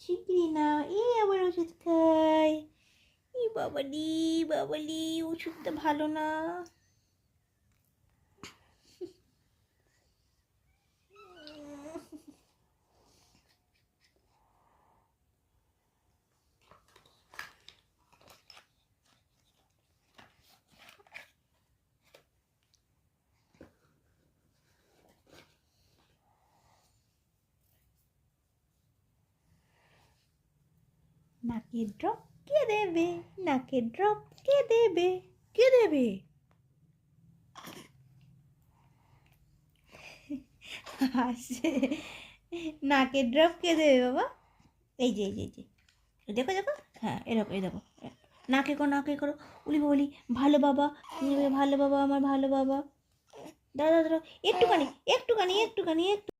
শিগগিরি না, আবার ওষুধ খাই। বাবালি বাবালি, ওষুধটা ভালো না। নাকের ড্রপ কে দেবে? নাকের ড্রপ কে দেবে? কে দেবে? হাসে। নাকের ড্রপ কে দেবে বাবা? এই যে এই যে এই যে, দেখো দেখো, হ্যাঁ এরকম, এই দেখো, নাকে করো, নাকে করো। উলি বলি, ভালো বাবা, ভালো বাবা, আমার ভালো বাবা। দাদা দাদা, একটুখানি একটুখানি একটুখানি একটু